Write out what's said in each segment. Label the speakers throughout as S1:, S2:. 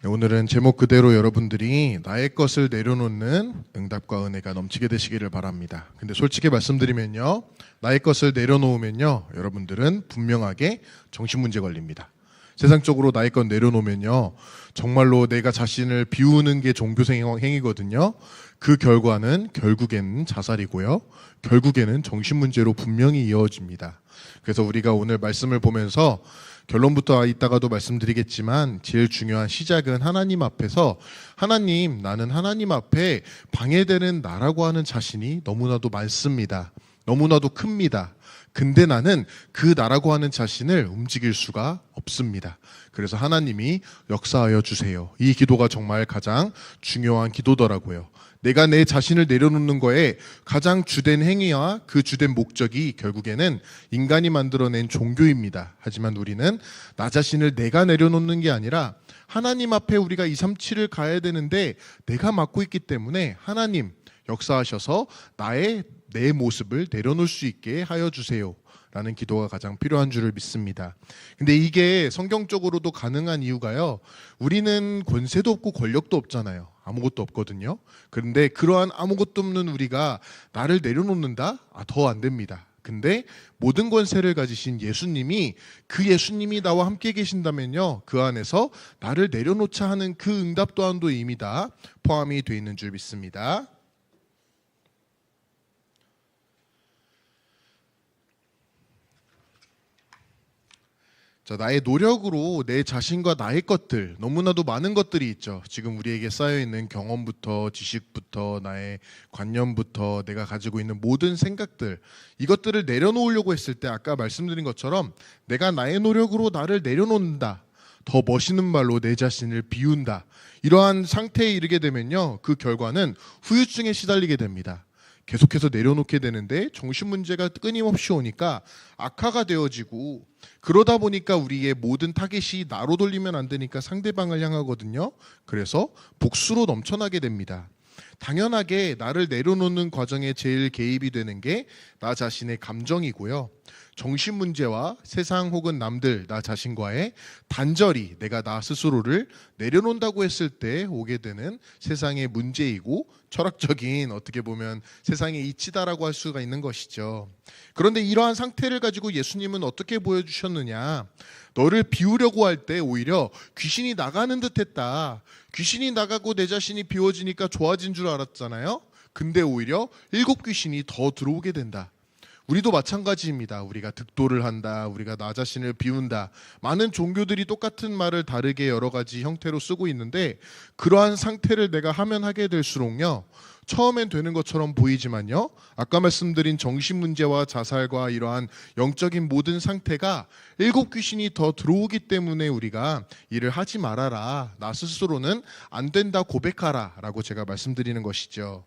S1: 네, 오늘은 제목 그대로 여러분들이 나의 것을 내려놓는 응답과 은혜가 넘치게 되시기를 바랍니다. 근데 솔직히 말씀드리면요, 나의 것을 내려놓으면요, 여러분들은 분명하게 정신문제 걸립니다. 세상적으로 나의 것 내려놓으면요, 정말로 내가 자신을 비우는 게 종교생 행위거든요. 그 결과는 결국에는 자살이고요, 결국에는 정신문제로 분명히 이어집니다. 그래서 우리가 오늘 말씀을 보면서 결론부터 이따가도 말씀드리겠지만 제일 중요한 시작은 하나님 앞에서, 하나님, 나는 하나님 앞에 방해되는 나라고 하는 자신이 너무나도 많습니다. 너무나도 큽니다. 근데 나는 그 나라고 하는 자신을 움직일 수가 없습니다. 그래서 하나님이 역사하여 주세요. 이 기도가 정말 가장 중요한 기도더라고요. 내가 내 자신을 내려놓는 거에 가장 주된 행위와 그 주된 목적이 결국에는 인간이 만들어낸 종교입니다. 하지만 우리는 나 자신을 내가 내려놓는 게 아니라 하나님 앞에 우리가 237을 가야 되는데 내가 맡고 있기 때문에 하나님 역사하셔서 내 모습을 내려놓을 수 있게 하여 주세요 라는 기도가 가장 필요한 줄을 믿습니다. 근데 이게 성경적으로도 가능한 이유가요, 우리는 권세도 없고 권력도 없잖아요. 아무것도 없거든요. 그런데 그러한 아무것도 없는 우리가 나를 내려놓는다? 더 안 됩니다. 근데 모든 권세를 가지신 예수님이, 그 예수님이 나와 함께 계신다면요, 그 안에서 나를 내려놓자 하는 그 응답 또한도 이미 다 포함이 되어 있는 줄 믿습니다. 자, 나의 노력으로 내 자신과 나의 것들, 너무나도 많은 것들이 있죠. 지금 우리에게 쌓여있는 경험부터 지식부터 나의 관념부터 내가 가지고 있는 모든 생각들, 이것들을 내려놓으려고 했을 때 아까 말씀드린 것처럼 내가 나의 노력으로 나를 내려놓는다, 더 멋있는 말로 내 자신을 비운다, 이러한 상태에 이르게 되면요, 그 결과는 후유증에 시달리게 됩니다. 계속해서 내려놓게 되는데 정신문제가 끊임없이 오니까 악화가 되어지고, 그러다 보니까 우리의 모든 타겟이 나로 돌리면 안 되니까 상대방을 향하거든요. 그래서 복수로 넘쳐나게 됩니다. 당연하게 나를 내려놓는 과정에 제일 개입이 되는 게 나 자신의 감정이고요, 정신문제와 세상 혹은 남들, 나 자신과의 단절이 내가 나 스스로를 내려놓는다고 했을 때 오게 되는 세상의 문제이고, 철학적인, 어떻게 보면 세상의 이치다라고 할 수가 있는 것이죠. 그런데 이러한 상태를 가지고 예수님은 어떻게 보여주셨느냐, 너를 비우려고 할 때 오히려 귀신이 나가는 듯 했다. 귀신이 나가고 내 자신이 비워지니까 좋아진 줄 알았잖아요. 근데 오히려 7 귀신이 더 들어오게 된다. 우리도 마찬가지입니다. 우리가 득도를 한다, 우리가 나 자신을 비운다, 많은 종교들이 똑같은 말을 다르게 여러 가지 형태로 쓰고 있는데, 그러한 상태를 내가 하면 하게 될수록요, 처음엔 되는 것처럼 보이지만요, 아까 말씀드린 정신문제와 자살과 이러한 영적인 모든 상태가 7 귀신이 더 들어오기 때문에 우리가 이를 하지 말아라, 나 스스로는 안 된다 고백하라 라고 제가 말씀드리는 것이죠.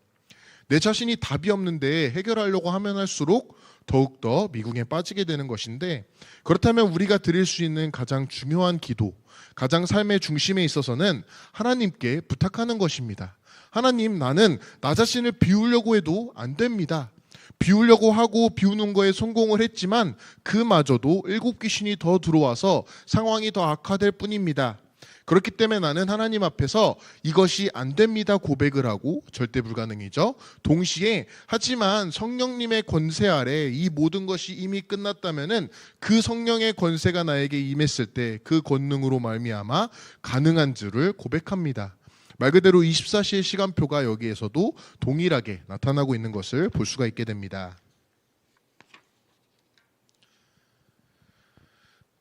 S1: 내 자신이 답이 없는데 해결하려고 하면 할수록 더욱더 미궁에 빠지게 되는 것인데, 그렇다면 우리가 드릴 수 있는 가장 중요한 기도, 가장 삶의 중심에 있어서는 하나님께 부탁하는 것입니다. 하나님, 나는 나 자신을 비우려고 해도 안 됩니다. 비우려고 하고 비우는 거에 성공을 했지만 그마저도 7 귀신이 더 들어와서 상황이 더 악화될 뿐입니다. 그렇기 때문에 나는 하나님 앞에서 이것이 안 됩니다 고백을 하고, 절대 불가능이죠. 동시에 하지만 성령님의 권세 아래 이 모든 것이 이미 끝났다면은 그 성령의 권세가 나에게 임했을 때 그 권능으로 말미암아 가능한 줄을 고백합니다. 말 그대로 24시의 시간표가 여기에서도 동일하게 나타나고 있는 것을 볼 수가 있게 됩니다.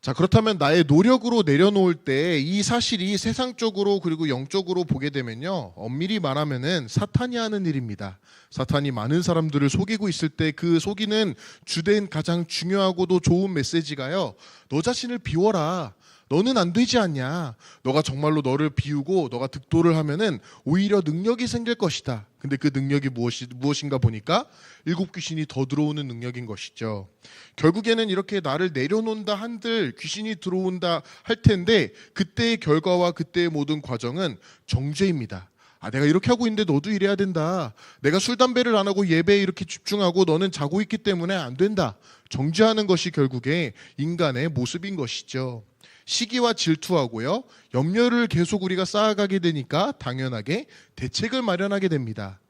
S1: 자, 그렇다면 나의 노력으로 내려놓을 때 이 사실이 세상적으로 그리고 영적으로 보게 되면요, 엄밀히 말하면은 사탄이 하는 일입니다. 사탄이 많은 사람들을 속이고 있을 때 그 속이는 주된 가장 중요하고도 좋은 메시지가요, 너 자신을 비워라, 너는 안 되지 않냐, 너가 정말로 너를 비우고 너가 득도를 하면은 오히려 능력이 생길 것이다. 근데 그 능력이 무엇인가 보니까 7 귀신이 더 들어오는 능력인 것이죠. 결국에는 이렇게 나를 내려놓는다 한들 귀신이 들어온다 할 텐데, 그때의 결과와 그때의 모든 과정은 정죄입니다. 내가 이렇게 하고 있는데 너도 이래야 된다, 내가 술 담배를 안 하고 예배에 이렇게 집중하고 너는 자고 있기 때문에 안 된다, 정죄하는 것이 결국에 인간의 모습인 것이죠. 시기와 질투하고요. 염려를 계속 우리가 쌓아가게 되니까 당연하게 대책을 마련하게 됩니다.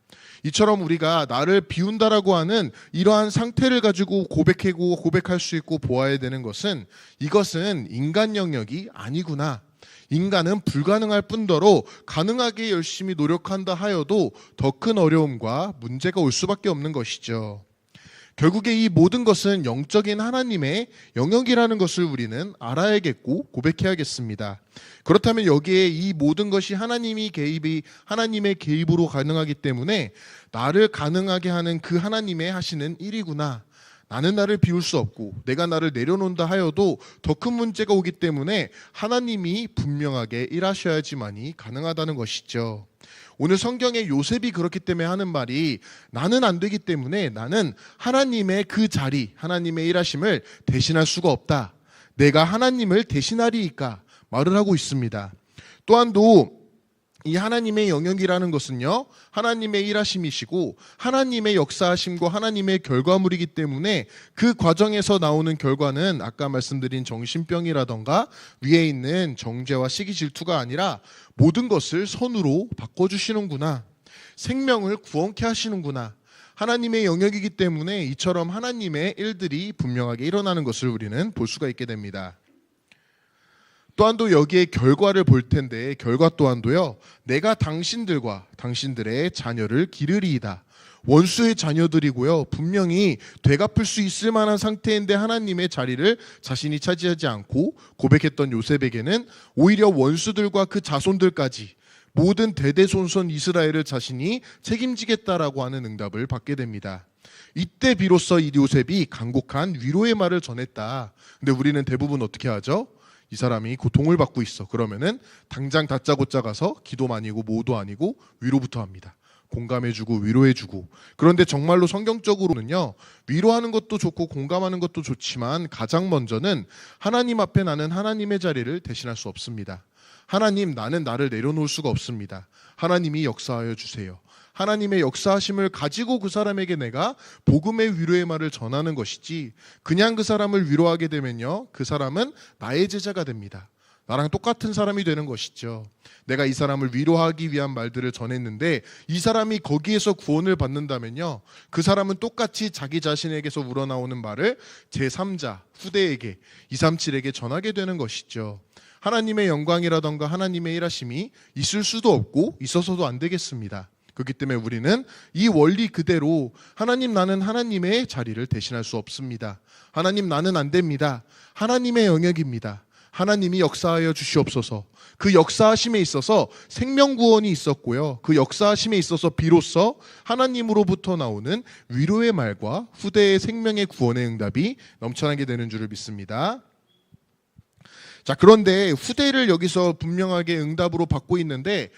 S1: 이처럼 우리가 나를 비운다라고 하는 이러한 상태를 가지고 고백할 수 있고 보아야 되는 것은 이것은 인간 영역이 아니구나. 인간은 불가능할 뿐더러 가능하게 열심히 노력한다 하여도 더 큰 어려움과 문제가 올 수밖에 없는 것이죠. 결국에 이 모든 것은 영적인 하나님의 영역이라는 것을 우리는 알아야겠고 고백해야겠습니다. 그렇다면 여기에 이 모든 것이 하나님의 개입으로 가능하기 때문에 나를 가능하게 하는 그 하나님의 하시는 일이구나. 나는 나를 비울 수 없고 내가 나를 내려놓는다 하여도 더 큰 문제가 오기 때문에 하나님이 분명하게 일하셔야지만이 가능하다는 것이죠. 오늘 성경에 요셉이 그렇기 때문에 하는 말이 나는 안 되기 때문에 나는 하나님의 그 자리, 하나님의 일하심을 대신할 수가 없다. 내가 하나님을 대신하리이까 말을 하고 있습니다. 또한도 이 하나님의 영역이라는 것은요, 하나님의 일하심이시고 하나님의 역사하심과 하나님의 결과물이기 때문에 그 과정에서 나오는 결과는 아까 말씀드린 정신병이라던가 위에 있는 정죄와 시기 질투가 아니라 모든 것을 선으로 바꿔주시는구나. 생명을 구원케 하시는구나. 하나님의 영역이기 때문에 이처럼 하나님의 일들이 분명하게 일어나는 것을 우리는 볼 수가 있게 됩니다. 또한도 여기에 결과를 볼 텐데 결과 또한도요, 내가 당신들과 당신들의 자녀를 기르리이다. 원수의 자녀들이고요, 분명히 되갚을 수 있을 만한 상태인데 하나님의 자리를 자신이 차지하지 않고 고백했던 요셉에게는 오히려 원수들과 그 자손들까지 모든 대대손손 이스라엘을 자신이 책임지겠다라고 하는 응답을 받게 됩니다. 이때 비로소 이 요셉이 간곡한 위로의 말을 전했다. 근데 우리는 대부분 어떻게 하죠? 이 사람이 고통을 받고 있어. 그러면은 당장 다짜고짜 가서 기도 아니고 모도 아니고 위로부터 합니다. 공감해주고 위로해주고. 그런데 정말로 성경적으로는요, 위로하는 것도 좋고 공감하는 것도 좋지만 가장 먼저는 하나님 앞에 나는 하나님의 자리를 대신할 수 없습니다. 하나님, 나는 나를 내려놓을 수가 없습니다. 하나님이 역사하여 주세요. 하나님의 역사하심을 가지고 그 사람에게 내가 복음의 위로의 말을 전하는 것이지, 그냥 그 사람을 위로하게 되면요, 그 사람은 나의 제자가 됩니다. 나랑 똑같은 사람이 되는 것이죠. 내가 이 사람을 위로하기 위한 말들을 전했는데 이 사람이 거기에서 구원을 받는다면요, 그 사람은 똑같이 자기 자신에게서 우러나오는 말을 제3자, 후대에게, 237에게 전하게 되는 것이죠. 하나님의 영광이라던가 하나님의 일하심이 있을 수도 없고 있어서도 안 되겠습니다. 그렇기 때문에 우리는 이 원리 그대로 하나님, 나는 하나님의 자리를 대신할 수 없습니다. 하나님, 나는 안 됩니다. 하나님의 영역입니다. 하나님이 역사하여 주시옵소서. 그 역사하심에 있어서 생명구원이 있었고요, 그 역사하심에 있어서 비로소 하나님으로부터 나오는 위로의 말과 후대의 생명의 구원의 응답이 넘쳐나게 되는 줄을 믿습니다. 자, 그런데 후대를 여기서 분명하게 응답으로 받고 있는데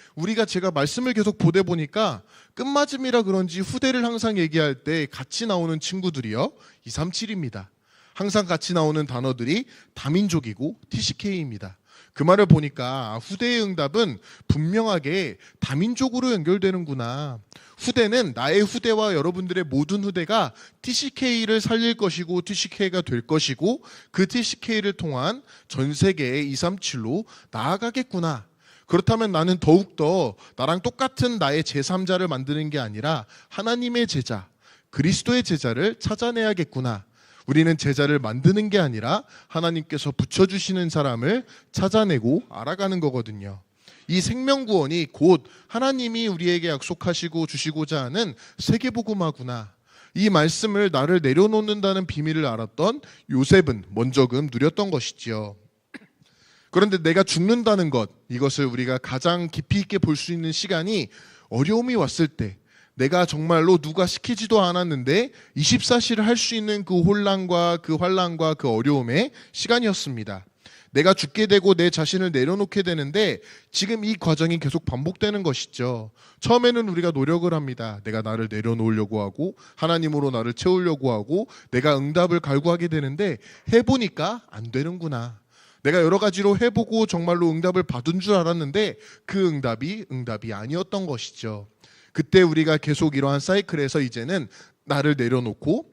S1: 제가 말씀을 계속 보다 보니까 끝맞음이라 그런지 후대를 항상 얘기할 때 같이 나오는 친구들이요, 237입니다. 항상 같이 나오는 단어들이 다민족이고 TCK입니다. 그 말을 보니까 후대의 응답은 분명하게 다민족으로 연결되는구나. 후대는 나의 후대와 여러분들의 모든 후대가 TCK를 살릴 것이고 TCK가 될 것이고 그 TCK를 통한 전 세계의 237로 나아가겠구나. 그렇다면 나는 더욱더 나랑 똑같은 나의 제3자를 만드는 게 아니라 하나님의 제자, 그리스도의 제자를 찾아내야겠구나. 우리는 제자를 만드는 게 아니라 하나님께서 붙여주시는 사람을 찾아내고 알아가는 거거든요. 이 생명구원이 곧 하나님이 우리에게 약속하시고 주시고자 하는 세계복음화구나. 이 말씀을 나를 내려놓는다는 비밀을 알았던 요셉은 먼저금 누렸던 것이지요. 그런데 내가 죽는다는 것, 이것을 우리가 가장 깊이 있게 볼 수 있는 시간이 어려움이 왔을 때, 내가 정말로 누가 시키지도 않았는데 24시를 할 수 있는 그 혼란과 그 환란과 그 어려움의 시간이었습니다. 내가 죽게 되고 내 자신을 내려놓게 되는데 지금 이 과정이 계속 반복되는 것이죠. 처음에는 우리가 노력을 합니다. 내가 나를 내려놓으려고 하고 하나님으로 나를 채우려고 하고 내가 응답을 갈구하게 되는데 해보니까 안 되는구나. 내가 여러 가지로 해보고 정말로 응답을 받은 줄 알았는데 그 응답이 아니었던 것이죠. 그때 우리가 계속 이러한 사이클에서 이제는 나를 내려놓고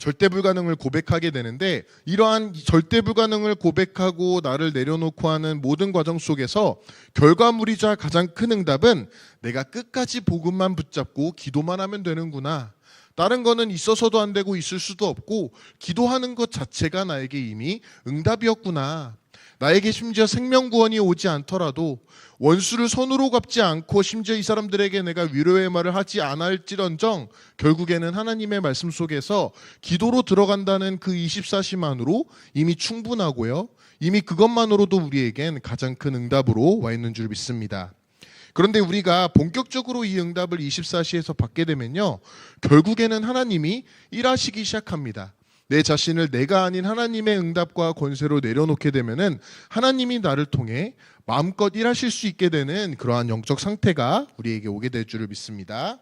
S1: 절대 불가능을 고백하게 되는데, 이러한 절대 불가능을 고백하고 나를 내려놓고 하는 모든 과정 속에서 결과물이자 가장 큰 응답은 내가 끝까지 복음만 붙잡고 기도만 하면 되는구나. 다른 거는 있어서도 안 되고 있을 수도 없고 기도하는 것 자체가 나에게 이미 응답이었구나. 나에게 심지어 생명구원이 오지 않더라도 원수를 선으로 갚지 않고 심지어 이 사람들에게 내가 위로의 말을 하지 않을지언정 결국에는 하나님의 말씀 속에서 기도로 들어간다는 그 24시만으로 이미 충분하고요. 이미 그것만으로도 우리에겐 가장 큰 응답으로 와 있는 줄 믿습니다. 그런데 우리가 본격적으로 이 응답을 24시에서 받게 되면요, 결국에는 하나님이 일하시기 시작합니다. 내 자신을 내가 아닌 하나님의 응답과 권세로 내려놓게 되면은 하나님이 나를 통해 마음껏 일하실 수 있게 되는 그러한 영적 상태가 우리에게 오게 될 줄을 믿습니다.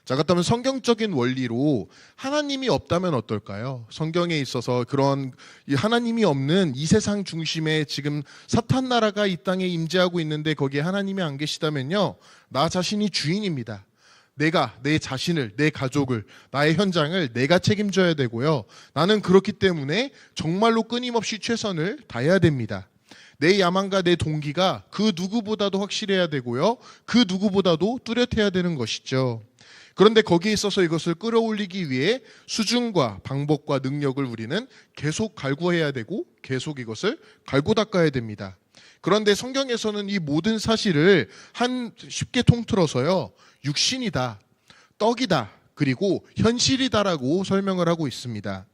S1: 자, 그렇다면 성경적인 원리로 하나님이 없다면 어떨까요? 성경에 있어서 그런 하나님이 없는 이 세상 중심에 지금 사탄 나라가 이 땅에 임재하고 있는데 거기에 하나님이 안 계시다면요, 나 자신이 주인입니다. 내가 내 자신을, 내 가족을, 나의 현장을 내가 책임져야 되고요. 나는 그렇기 때문에 정말로 끊임없이 최선을 다해야 됩니다. 내 야망과 내 동기가 그 누구보다도 확실해야 되고요. 그 누구보다도 뚜렷해야 되는 것이죠. 그런데 거기에 있어서 이것을 끌어올리기 위해 수준과 방법과 능력을 우리는 계속 갈구해야 되고 계속 이것을 갈고 닦아야 됩니다. 그런데 성경에서는 이 모든 사실을 쉽게 통틀어서요, 육신이다, 떡이다, 그리고 현실이다라고 설명을 하고 있습니다.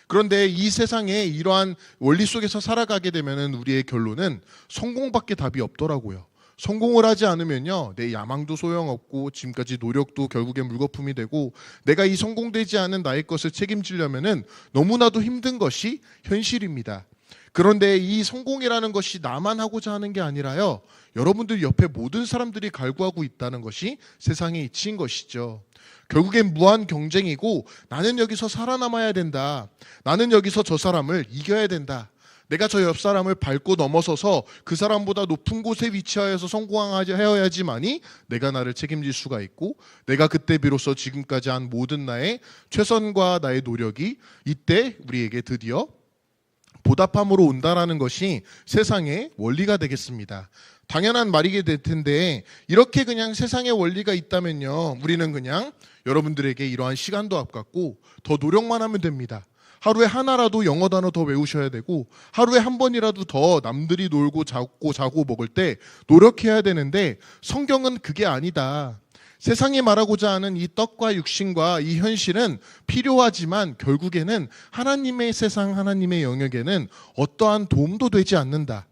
S1: 그런데 이 세상에 이러한 원리 속에서 살아가게 되면 우리의 결론은 성공밖에 답이 없더라고요. 성공을 하지 않으면요, 내 야망도 소용없고 지금까지 노력도 결국엔 물거품이 되고 내가 이 성공되지 않은 나의 것을 책임지려면은 너무나도 힘든 것이 현실입니다. 그런데 이 성공이라는 것이 나만 하고자 하는 게 아니라요, 여러분들 옆에 모든 사람들이 갈구하고 있다는 것이 세상의 이치인 것이죠. 결국엔 무한 경쟁이고 나는 여기서 살아남아야 된다. 나는 여기서 저 사람을 이겨야 된다. 내가 저 옆 사람을 밟고 넘어서서 그 사람보다 높은 곳에 위치하여서 성공하여야지만이 내가 나를 책임질 수가 있고 내가 그때 비로소 지금까지 한 모든 나의 최선과 나의 노력이 이때 우리에게 드디어 보답함으로 온다라는 것이 세상의 원리가 되겠습니다. 당연한 말이게 될 텐데 이렇게 그냥 세상의 원리가 있다면요, 우리는 그냥 여러분들에게 이러한 시간도 아깝고 더 노력만 하면 됩니다. 하루에 하나라도 영어 단어 더 외우셔야 되고 하루에 한 번이라도 더 남들이 놀고 자고 먹을 때 노력해야 되는데 성경은 그게 아니다. 세상이 말하고자 하는 이 떡과 육신과 이 현실은 필요하지만 결국에는 하나님의 세상, 하나님의 영역에는 어떠한 도움도 되지 않는다.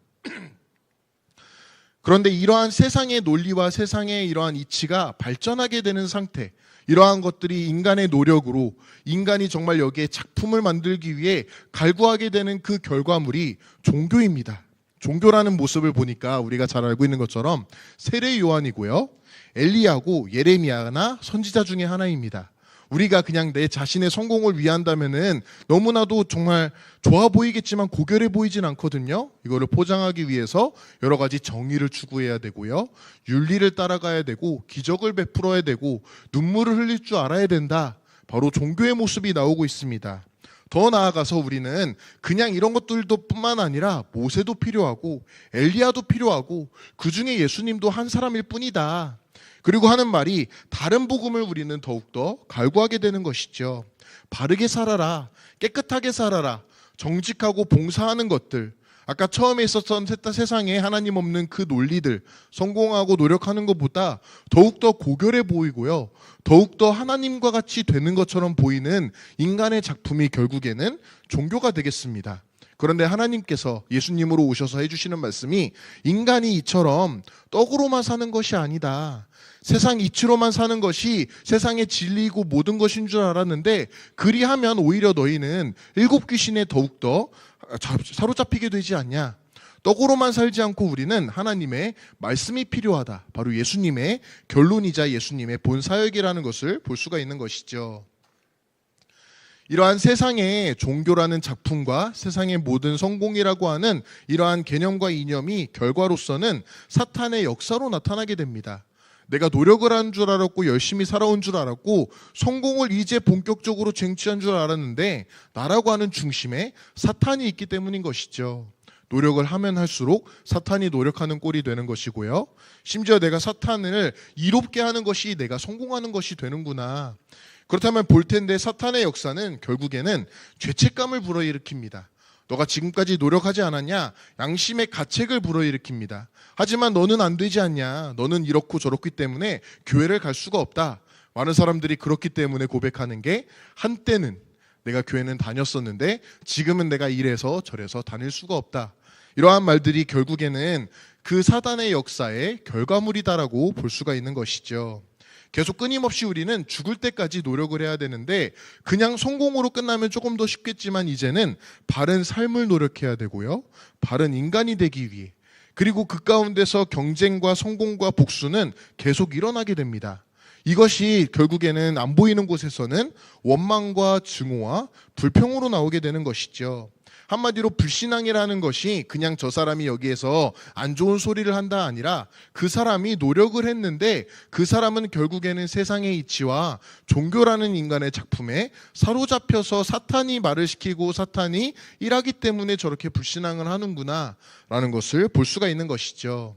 S1: 그런데 이러한 세상의 논리와 세상의 이러한 이치가 발전하게 되는 상태, 이러한 것들이 인간의 노력으로 인간이 정말 여기에 작품을 만들기 위해 갈구하게 되는 그 결과물이 종교입니다. 종교라는 모습을 보니까 우리가 잘 알고 있는 것처럼 세례 요한이고요, 엘리야고 예레미야나 선지자 중에 하나입니다. 우리가 그냥 내 자신의 성공을 위한다면은 너무나도 정말 좋아 보이겠지만 고결해 보이진 않거든요. 이거를 포장하기 위해서 여러 가지 정의를 추구해야 되고요, 윤리를 따라가야 되고 기적을 베풀어야 되고 눈물을 흘릴 줄 알아야 된다. 바로 종교의 모습이 나오고 있습니다. 더 나아가서 우리는 그냥 이런 것들도 뿐만 아니라 모세도 필요하고 엘리야도 필요하고 그 중에 예수님도 한 사람일 뿐이다. 그리고 하는 말이 다른 복음을 우리는 더욱더 갈구하게 되는 것이죠. 바르게 살아라, 깨끗하게 살아라, 정직하고 봉사하는 것들, 아까 처음에 있었던 세상에 하나님 없는 그 논리들, 성공하고 노력하는 것보다 더욱더 고결해 보이고요, 더욱더 하나님과 같이 되는 것처럼 보이는 인간의 작품이 결국에는 종교가 되겠습니다. 그런데 하나님께서 예수님으로 오셔서 해주시는 말씀이 인간이 이처럼 떡으로만 사는 것이 아니다. 세상 이치로만 사는 것이 세상의 진리이고 모든 것인 줄 알았는데 그리하면 오히려 너희는 일곱 귀신에 더욱더 사로잡히게 되지 않냐. 떡으로만 살지 않고 우리는 하나님의 말씀이 필요하다. 바로 예수님의 결론이자 예수님의 본 사역이라는 것을 볼 수가 있는 것이죠. 이러한 세상의 종교라는 작품과 세상의 모든 성공이라고 하는 이러한 개념과 이념이 결과로서는 사탄의 역사로 나타나게 됩니다. 내가 노력을 한 줄 알았고 열심히 살아온 줄 알았고 성공을 이제 본격적으로 쟁취한 줄 알았는데 나라고 하는 중심에 사탄이 있기 때문인 것이죠. 노력을 하면 할수록 사탄이 노력하는 꼴이 되는 것이고요. 심지어 내가 사탄을 이롭게 하는 것이 내가 성공하는 것이 되는구나. 그렇다면 볼 텐데 사탄의 역사는 결국에는 죄책감을 불어일으킵니다. 너가 지금까지 노력하지 않았냐? 양심의 가책을 불어일으킵니다. 하지만 너는 안 되지 않냐? 너는 이렇고 저렇기 때문에 교회를 갈 수가 없다. 많은 사람들이 그렇기 때문에 고백하는 게 한때는 내가 교회는 다녔었는데 지금은 내가 이래서 저래서 다닐 수가 없다. 이러한 말들이 결국에는 그 사단의 역사의 결과물이다라고 볼 수가 있는 것이죠. 계속 끊임없이 우리는 죽을 때까지 노력을 해야 되는데 그냥 성공으로 끝나면 조금 더 쉽겠지만 이제는 바른 삶을 노력해야 되고요. 바른 인간이 되기 위해 그리고 그 가운데서 경쟁과 성공과 복수는 계속 일어나게 됩니다. 이것이 결국에는 안 보이는 곳에서는 원망과 증오와 불평으로 나오게 되는 것이죠. 한마디로 불신앙이라는 것이 그냥 저 사람이 여기에서 안 좋은 소리를 한다 아니라 그 사람이 노력을 했는데 그 사람은 결국에는 세상의 이치와 종교라는 인간의 작품에 사로잡혀서 사탄이 말을 시키고 사탄이 일하기 때문에 저렇게 불신앙을 하는구나 라는 것을 볼 수가 있는 것이죠.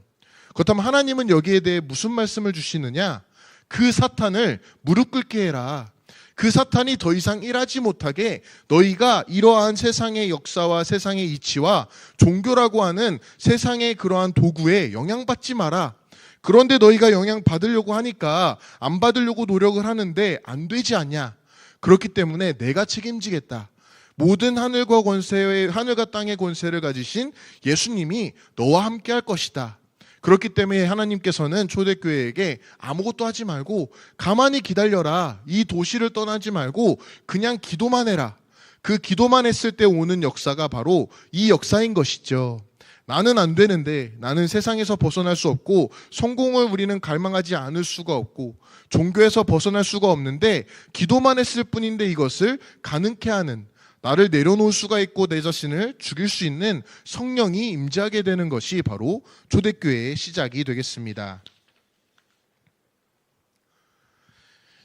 S1: 그렇다면 하나님은 여기에 대해 무슨 말씀을 주시느냐? 그 사탄을 무릎 꿇게 해라. 그 사탄이 더 이상 일하지 못하게 너희가 이러한 세상의 역사와 세상의 이치와 종교라고 하는 세상의 그러한 도구에 영향받지 마라. 그런데 너희가 영향받으려고 하니까 안 받으려고 노력을 하는데 안 되지 않냐. 그렇기 때문에 내가 책임지겠다. 모든 하늘과 땅의 권세를 가지신 예수님이 너와 함께 할 것이다. 그렇기 때문에 하나님께서는 초대교회에게 아무것도 하지 말고 가만히 기다려라. 이 도시를 떠나지 말고 그냥 기도만 해라. 그 기도만 했을 때 오는 역사가 바로 이 역사인 것이죠. 나는 안 되는데 나는 세상에서 벗어날 수 없고 성공을 우리는 갈망하지 않을 수가 없고 종교에서 벗어날 수가 없는데 기도만 했을 뿐인데 이것을 가능케 하는 나를 내려놓을 수가 있고 내 자신을 죽일 수 있는 성령이 임재하게 되는 것이 바로 초대교회의 시작이 되겠습니다.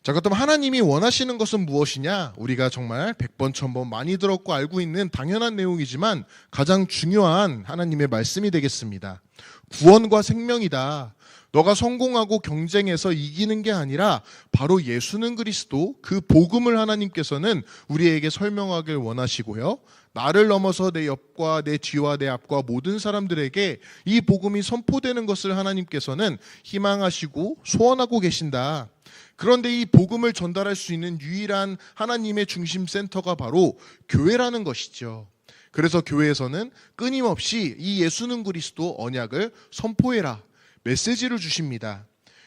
S1: 자, 그렇다면 하나님이 원하시는 것은 무엇이냐? 우리가 정말 100번, 1000번 많이 들었고 알고 있는 당연한 내용이지만 가장 중요한 하나님의 말씀이 되겠습니다. 구원과 생명이다. 너가 성공하고 경쟁해서 이기는 게 아니라 바로 예수는 그리스도, 그 복음을 하나님께서는 우리에게 설명하길 원하시고요. 나를 넘어서 내 옆과 내 뒤와 내 앞과 모든 사람들에게 이 복음이 선포되는 것을 하나님께서는 희망하시고 소원하고 계신다. 그런데 이 복음을 전달할 수 있는 유일한 하나님의 중심 센터가 바로 교회라는 것이죠. 그래서 교회에서는 끊임없이 이 예수는 그리스도 언약을 선포해라. 메시지를 주십니다.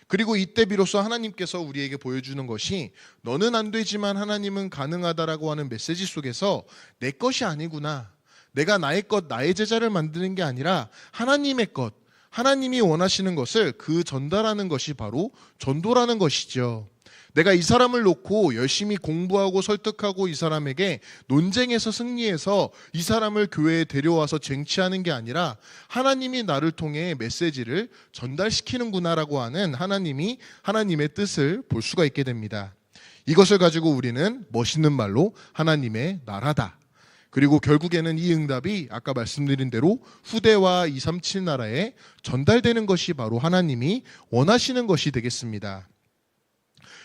S1: 그리고 이때 비로소 하나님께서 우리에게 보여주는 것이 너는 안 되지만 하나님은 가능하다라고 하는 메시지 속에서 내 것이 아니구나. 내가 나의 것, 나의 제자를 만드는 게 아니라 하나님의 것, 하나님이 원하시는 것을 그 전달하는 것이 바로 전도라는 것이죠. 내가 이 사람을 놓고 열심히 공부하고 설득하고 이 사람에게 논쟁에서 승리해서 이 사람을 교회에 데려와서 쟁취하는 게 아니라 하나님이 나를 통해 메시지를 전달시키는구나라고 하는 하나님의 뜻을 볼 수가 있게 됩니다. 이것을 가지고 우리는 멋있는 말로 하나님의 나라다. 그리고 결국에는 이 응답이 아까 말씀드린 대로 후대와 237 나라에 전달되는 것이 바로 하나님이 원하시는 것이 되겠습니다.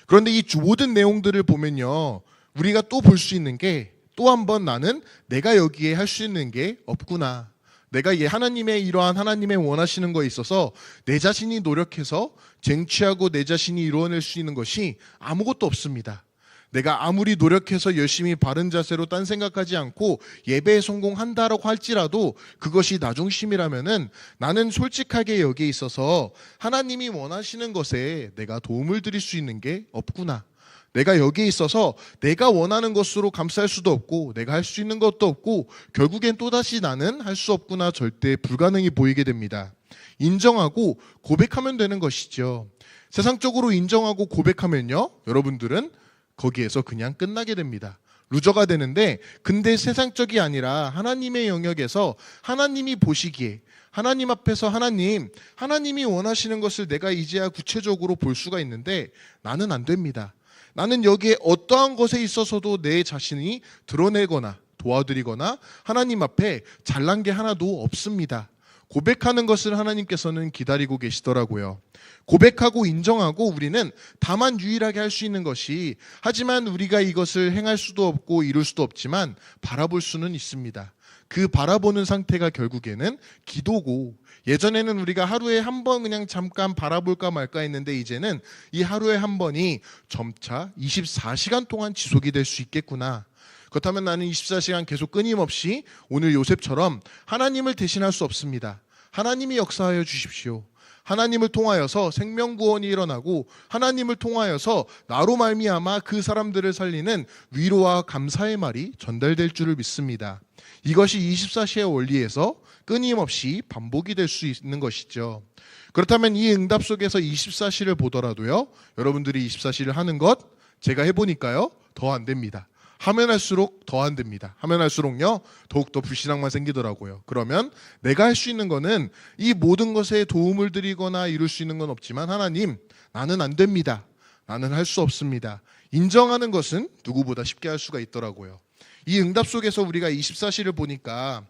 S1: 그런데 이 모든 내용들을 보면요, 우리가 또 볼 수 있는 게 또 한 번 나는 내가 여기에 할 수 있는 게 없구나. 내가 하나님의 이러한 하나님의 원하시는 거에 있어서 내 자신이 노력해서 쟁취하고 내 자신이 이루어낼 수 있는 것이 아무것도 없습니다. 내가 아무리 노력해서 열심히 바른 자세로 딴 생각하지 않고 예배에 성공한다라고 할지라도 그것이 나 중심이라면은 나는 솔직하게 여기에 있어서 하나님이 원하시는 것에 내가 도움을 드릴 수 있는 게 없구나. 내가 여기에 있어서 내가 원하는 것으로 감쌀 수도 없고 내가 할 수 있는 것도 없고 결국엔 또다시 나는 할 수 없구나, 절대 불가능이 보이게 됩니다. 인정하고 고백하면 되는 것이죠. 세상적으로 인정하고 고백하면요, 여러분들은 거기에서 그냥 끝나게 됩니다. 루저가 되는데, 근데 세상적이 아니라 하나님의 영역에서 하나님이 보시기에 하나님 앞에서 하나님이 원하시는 것을 내가 이제야 구체적으로 볼 수가 있는데 나는 안 됩니다. 나는 여기에 어떠한 것에 있어서도 내 자신이 드러내거나 도와드리거나 하나님 앞에 잘난 게 하나도 없습니다. 고백하는 것을 하나님께서는 기다리고 계시더라고요. 고백하고 인정하고 우리는 다만 유일하게 할 수 있는 것이, 하지만 우리가 이것을 행할 수도 없고 이룰 수도 없지만 바라볼 수는 있습니다. 그 바라보는 상태가 결국에는 기도고, 예전에는 우리가 하루에 한 번 그냥 잠깐 바라볼까 말까 했는데 이제는 이 하루에 한 번이 점차 24시간 동안 지속이 될 수 있겠구나. 그렇다면 나는 24시간 계속 끊임없이 오늘 요셉처럼 하나님을 대신할 수 없습니다. 하나님이 역사하여 주십시오. 하나님을 통하여서 생명구원이 일어나고 하나님을 통하여서 나로 말미암아 그 사람들을 살리는 위로와 감사의 말이 전달될 줄을 믿습니다. 이것이 24시의 원리에서 끊임없이 반복이 될 수 있는 것이죠. 그렇다면 이 응답 속에서 24시를 보더라도요, 여러분들이 24시를 하는 것 제가 해보니까요, 더 안 됩니다. 하면 할수록 더 안 됩니다. 하면 할수록요, 더욱더 불신앙만 생기더라고요. 그러면 내가 할 수 있는 거는 이 모든 것에 도움을 드리거나 이룰 수 있는 건 없지만, 하나님, 나는 안 됩니다. 나는 할 수 없습니다. 인정하는 것은 누구보다 쉽게 할 수가 있더라고요. 이 응답 속에서 우리가 24시를 보니까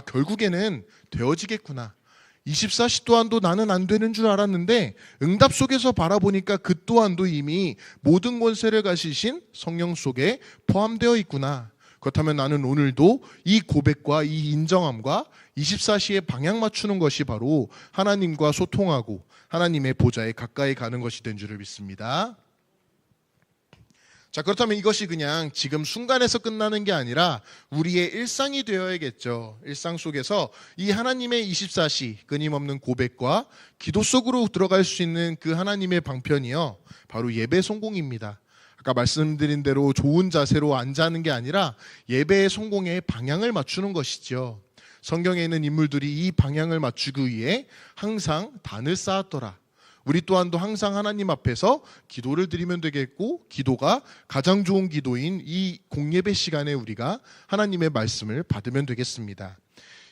S1: 결국에는 되어지겠구나. 24시 또한도 나는 안 되는 줄 알았는데 응답 속에서 바라보니까 그 또한도 이미 모든 권세를 가지신 성령 속에 포함되어 있구나. 그렇다면 나는 오늘도 이 고백과 이 인정함과 24시에 방향 맞추는 것이 바로 하나님과 소통하고 하나님의 보좌에 가까이 가는 것이 된 줄을 믿습니다. 자, 그렇다면 이것이 그냥 지금 순간에서 끝나는 게 아니라 우리의 일상이 되어야겠죠. 일상 속에서 이 하나님의 24시 끊임없는 고백과 기도 속으로 들어갈 수 있는 그 하나님의 방편이요, 바로 예배 성공입니다. 아까 말씀드린 대로 좋은 자세로 앉아는 게 아니라 예배의 성공에 방향을 맞추는 것이죠. 성경에 있는 인물들이 이 방향을 맞추기 위해 항상 단을 쌓았더라. 우리 또한도 항상 하나님 앞에서 기도를 드리면 되겠고, 기도가 가장 좋은 기도인 이 공예배 시간에 우리가 하나님의 말씀을 받으면 되겠습니다.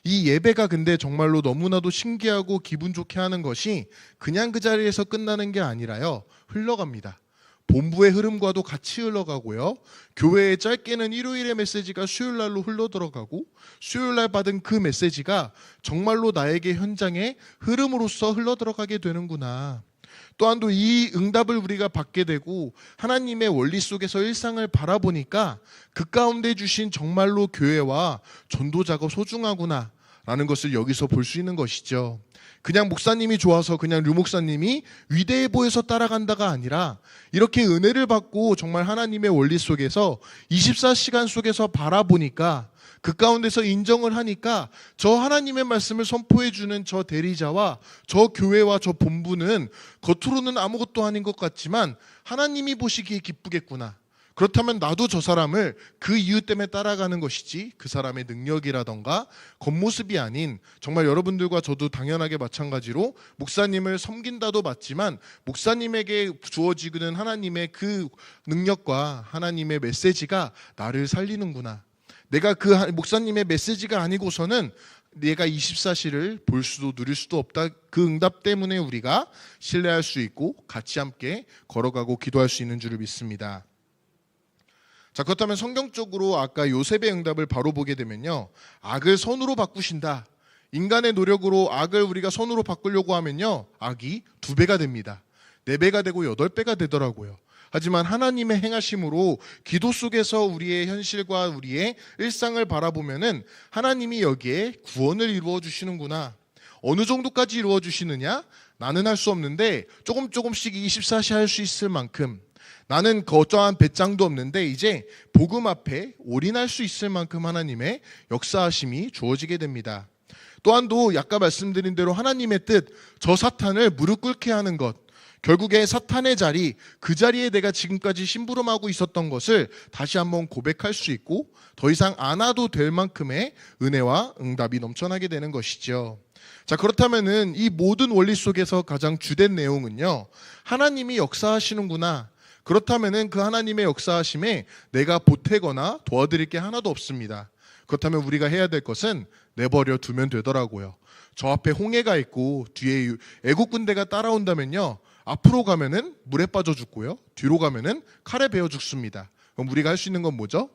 S1: 이 예배가 근데 정말로 너무나도 신기하고 기분 좋게 하는 것이 그냥 그 자리에서 끝나는 게 아니라요, 흘러갑니다. 본부의 흐름과도 같이 흘러가고요, 교회에 짧게는 일요일의 메시지가 수요일날로 흘러들어가고, 수요일날 받은 그 메시지가 정말로 나에게 현장의 흐름으로서 흘러들어가게 되는구나. 또한도 이 응답을 우리가 받게 되고 하나님의 원리 속에서 일상을 바라보니까 그 가운데 주신 정말로 교회와 전도자가 소중하구나 라는 것을 여기서 볼 수 있는 것이죠. 그냥 목사님이 좋아서 그냥 류 목사님이 위대해 보여서 따라간다가 아니라, 이렇게 은혜를 받고 정말 하나님의 원리 속에서 24시간 속에서 바라보니까 그 가운데서 인정을 하니까 저 하나님의 말씀을 선포해 주는 저 대리자와 저 교회와 저 본부는 겉으로는 아무것도 아닌 것 같지만 하나님이 보시기에 기쁘겠구나. 그렇다면 나도 저 사람을 그 이유 때문에 따라가는 것이지, 그 사람의 능력이라던가 겉모습이 아닌, 정말 여러분들과 저도 당연하게 마찬가지로 목사님을 섬긴다도 맞지만 목사님에게 주어지는 하나님의 그 능력과 하나님의 메시지가 나를 살리는구나. 내가 그 목사님의 메시지가 아니고서는 내가 24시를 볼 수도 누릴 수도 없다. 그 응답 때문에 우리가 신뢰할 수 있고 같이 함께 걸어가고 기도할 수 있는 줄을 믿습니다. 자, 그렇다면 성경적으로 아까 요셉의 응답을 바로 보게 되면요, 악을 선으로 바꾸신다. 인간의 노력으로 악을 우리가 선으로 바꾸려고 하면요, 악이 2배가 됩니다. 4배가 되고 8배가 되더라고요. 하지만 하나님의 행하심으로 기도 속에서 우리의 현실과 우리의 일상을 바라보면은 하나님이 여기에 구원을 이루어 주시는구나. 어느 정도까지 이루어 주시느냐? 나는 할 수 없는데 조금씩 24시 할 수 있을 만큼, 나는 어떠한 배짱도 없는데 이제 복음 앞에 올인할 수 있을 만큼 하나님의 역사하심이 주어지게 됩니다. 또한도 아까 말씀드린 대로 하나님의 뜻, 저 사탄을 무릎 꿇게 하는 것, 결국에 사탄의 자리, 그 자리에 내가 지금까지 심부름하고 있었던 것을 다시 한번 고백할 수 있고 더 이상 안 와도 될 만큼의 은혜와 응답이 넘쳐나게 되는 것이죠. 자, 그렇다면은 이 모든 원리 속에서 가장 주된 내용은요, 하나님이 역사하시는구나. 그렇다면은 그 하나님의 역사하심에 내가 보태거나 도와드릴 게 하나도 없습니다. 그렇다면 우리가 해야 될 것은 내버려 두면 되더라고요. 저 앞에 홍해가 있고 뒤에 애국 군대가 따라온다면요, 앞으로 가면은 물에 빠져 죽고요, 뒤로 가면은 칼에 베어 죽습니다. 그럼 우리가 할 수 있는 건 뭐죠?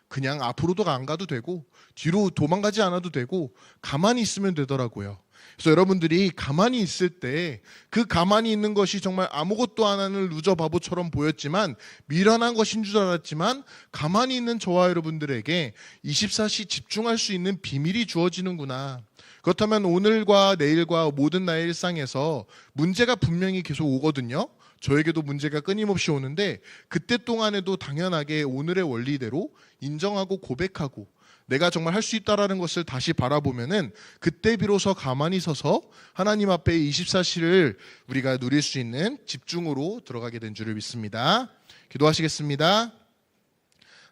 S1: 그냥 앞으로도 안 가도 되고 뒤로 도망가지 않아도 되고 가만히 있으면 되더라고요. 그래서 여러분들이 가만히 있을 때 그 가만히 있는 것이 정말 아무것도 안 하는 루저 바보처럼 보였지만 미련한 것인 줄 알았지만, 가만히 있는 저와 여러분들에게 24시 집중할 수 있는 비밀이 주어지는구나. 그렇다면 오늘과 내일과 모든 나의 일상에서 문제가 분명히 계속 오거든요. 저에게도 문제가 끊임없이 오는데, 그때 동안에도 당연하게 오늘의 원리대로 인정하고 고백하고 내가 정말 할 수 있다라는 것을 다시 바라보면은 그때 비로소 가만히 서서 하나님 앞에 24시를 우리가 누릴 수 있는 집중으로 들어가게 된 줄을 믿습니다. 기도하시겠습니다.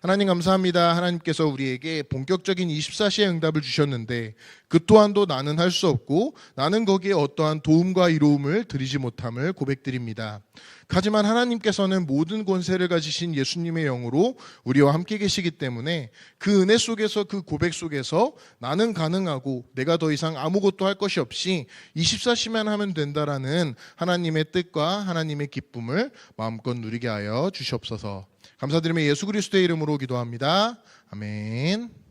S1: 하나님 감사합니다. 하나님께서 우리에게 본격적인 24시의 응답을 주셨는데 그 또한도 나는 할 수 없고 나는 거기에 어떠한 도움과 이로움을 드리지 못함을 고백드립니다. 하지만 하나님께서는 모든 권세를 가지신 예수님의 영으로 우리와 함께 계시기 때문에 그 은혜 속에서, 그 고백 속에서 나는 가능하고 내가 더 이상 아무것도 할 것이 없이 24시만 하면 된다라는 하나님의 뜻과 하나님의 기쁨을 마음껏 누리게 하여 주시옵소서. 감사드리며 예수 그리스도의 이름으로 기도합니다. 아멘.